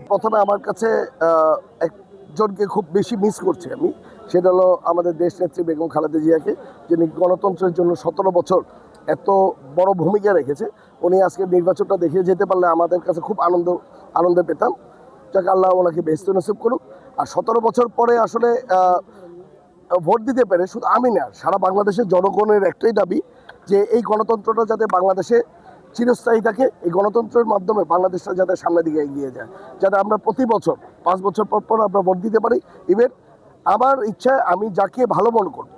প্রথমে আমার কাছে একজনকে খুব বেশি মিস করছি আমি, সেটা হলো আমাদের দেশ নেত্রী বেগম খালেদা জিয়াকে, যিনি গণতন্ত্রের জন্য 17 বছর এত বড় ভূমিকা রেখেছে। উনি আজকে নির্বাচনটা দেখে যেতে পারলে আমাদের কাছে খুব আনন্দ পেতাম। যাকে আল্লাহ ওনাকে বেহেশত নসিব করুক। আর 17 বছর পরে আসলে ভোট দিতে পেরে শুধু আমি না, সারা বাংলাদেশের জনগণের একটাই দাবি যে এই গণতন্ত্রটা যাতে বাংলাদেশে চিরস্থায়ী থাকে, এই গণতন্ত্রের মাধ্যমে বাংলাদেশটা যাতে সামনের দিকে এগিয়ে যায়, যাতে আমরা প্রতি বছর 5 বছর পর আমরা ভোট দিতে পারি। ইভেন আমার ইচ্ছা, আমি যাকে ভালো মনে করব,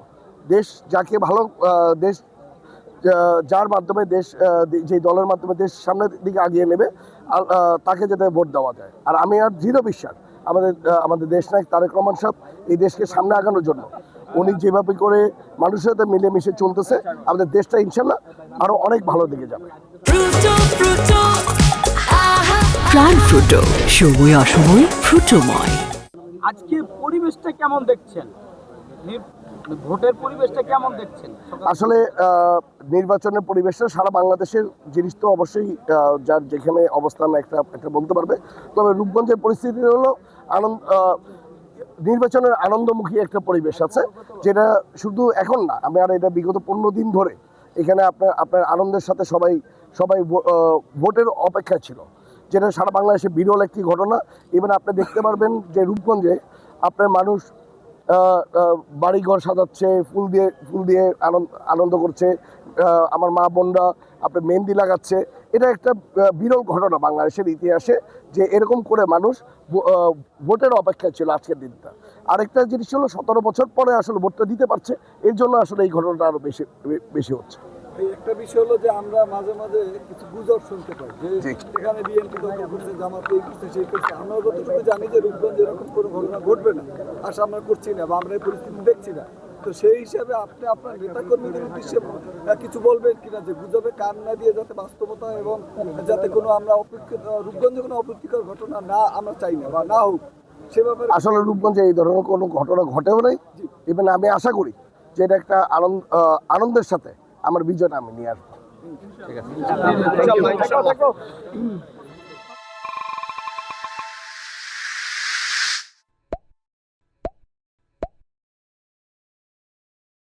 দেশ যাকে ভালো দেশ যার মাধ্যমে দেশ যে দলের মাধ্যমে দেশ সামনের দিকে আগিয়ে নেবে, তাকে যাতে ভোট দেওয়া যায়। আর আমি আর দৃঢ় বিশ্বাস আমাদের দেশ নায়ক তারেক রহমান সাহেব এই দেশকে সামনে আগানোর জন্য উনি যেভাবে করে মানুষের সাথে মিলেমিশে চলতেছে, আমাদের দেশটা ইনশাল্লাহ আরো অনেক ভালো দিকে যাবে। প্রাণ ফ্রুটো, সময় অসময় ফ্রুটোময়। আজকে পরিবেশটা কেমন দেখছেন? ভোটের পরিবেশটা কেমন দেখছেন? আসলে নির্বাচনের পরিবেশটা সারা বাংলাদেশের জিনিস তো অবশ্যই যার যেখানে অবস্থান একটা বলতে পারবে। তবে রূপগঞ্জের পরিস্থিতি হলো নির্বাচনের আনন্দমুখী একটা পরিবেশ আছে, যেটা শুধু এখন না, আমি আর এটা বিগত 15 দিন ধরে এখানে আপনার আনন্দের সাথে সবাই ভোটের অপেক্ষায় ছিল, যেটা সারা বাংলাদেশে বিরল একটি ঘটনা। ইভেন আপনি দেখতে পারবেন যে রূপগঞ্জে আপনার মানুষ বাড়িঘর সাজাচ্ছে, ফুল দিয়ে আনন্দ করছে। আমার মা বোনরা আপনার মেহেন্দি লাগাচ্ছে। এটা একটা বিরল ঘটনা বাংলাদেশের ইতিহাসে, যে এরকম করে মানুষ ভোটের অপেক্ষায় ছিল আজকের দিনটা। আরেকটা জিনিস হলো 17 বছর পরে আসলে ভোটটা দিতে পারছে, এর জন্য আসলে এই ঘটনাটা আরো বেশি হচ্ছে। একটা বিষয় হলো যে আমরা মাঝে মাঝে কিছু গুজব শুনতে পাই যে এখানে বিএনপি দখল করছে, জামাত এই করছে সেই করছে। আমরা যতটুকু জানি যে রূপগঞ্জে এরকম কোনো ঘটনা ঘটবে না, আশা আমরা করছি না বা আমরা এই পরিস্থিতি দেখছি না। তো সেই হিসাবে আপনি আপনার নেতাকর্মীদের উদ্দেশ্যে কিছু বলবেন কিনা, যে গুজবে কান না দিয়ে যাতে বাস্তবতা এবং যাতে কোনো আমরা রূপগঞ্জে কোনো অপ্রীতিকর ঘটনা না আমরা চাই না বা না হোক সে ব্যাপারে। আসলে রূপগঞ্জে এই ধরনের কোনো ঘটনা ঘটেও নাই। ইভেন আমি আশা করি যে এটা একটা আনন্দের সাথে আমার বিজয়টা আমি নিয়ে আসবো। ঠিক আছে।